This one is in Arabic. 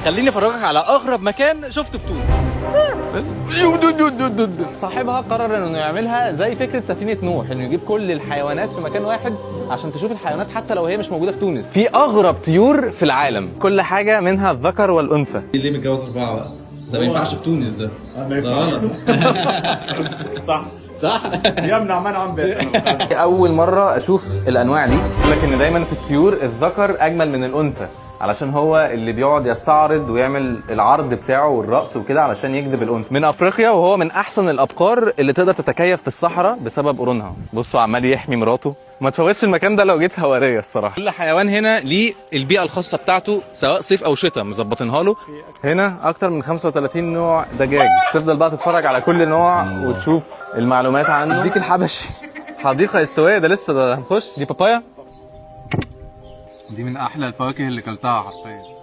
خليني افرجك على اغرب مكان شفته في تونس. صاحبها قرر انه يعملها زي فكره سفينه نوح، انه يجيب كل الحيوانات في مكان واحد عشان تشوف الحيوانات حتى لو هي مش موجوده في تونس. في اغرب طيور في العالم، كل حاجه منها الذكر والانثى. ليه متجوز 4 بقى؟ ده ما ينفعش في تونس، ده غلط. صح يمنع منعا باتا. اول مره اشوف الانواع دي، لكن دايما في الطيور الذكر اجمل من الانثى، علشان هو اللي بيقعد يستعرض ويعمل العرض بتاعه والرقص وكده علشان يجذب الانثى. من افريقيا، وهو من احسن الابقار اللي تقدر تتكيف في الصحراء بسبب قرونها. بصوا عمال يحمي مراته. ما تفوتش المكان ده لو جيت هواريه الصراحه. كل حيوان هنا ليه البيئه الخاصه بتاعته، سواء صيف او شتاء مظبطينها له. هنا اكتر من 35 نوع دجاج، تفضل بقى تتفرج على كل نوع وتشوف المعلومات عنه. ديك الحبشي حديقه استوائيه، ده لسه ده هنخش. دي بابايا، دي من احلى الفواكه اللي كلتها حرفيا.